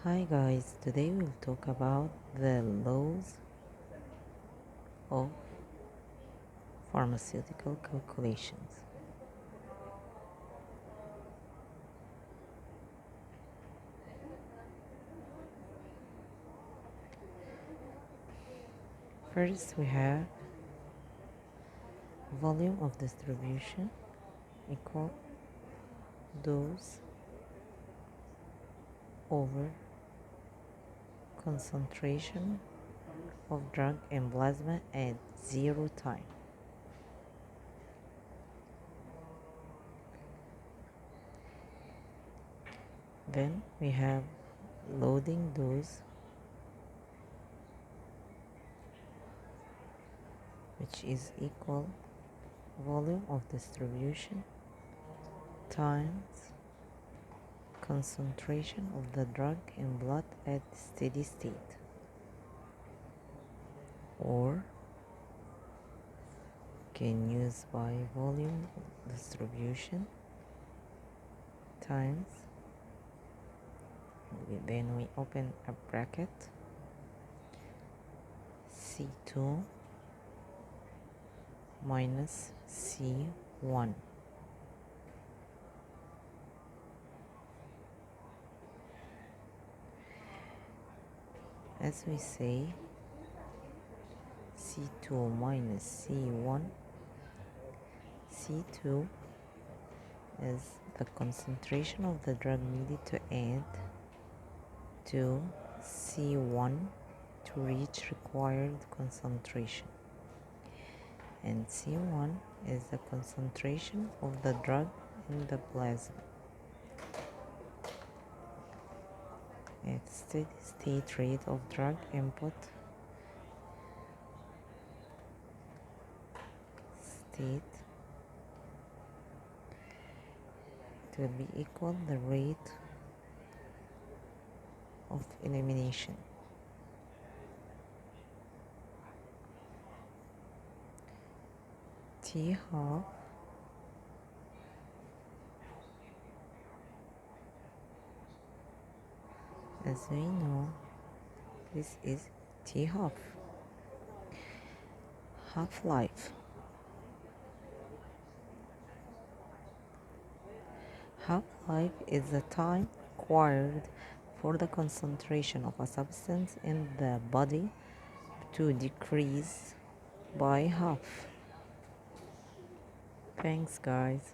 Hi guys, today we'll talk about the laws of pharmaceutical calculations. First we have volume of distribution equal dose over concentration of drug in plasma at 0 time. Then we have loading dose, which is equal volume of distribution times concentration of the drug in blood at steady state, or can use by volume distribution times, then we open a bracket, C2 minus C1. As we say, C2 minus C1, C2 is the concentration of the drug needed to add to C1 to reach required concentration, and C1 is the concentration of the drug in the plasma. At steady state rate of drug input state, it will be equal the rate of elimination. T half as we know, this is T half. Half-life. Half-life is the time required for the concentration of a substance in the body to decrease by half. Thanks guys.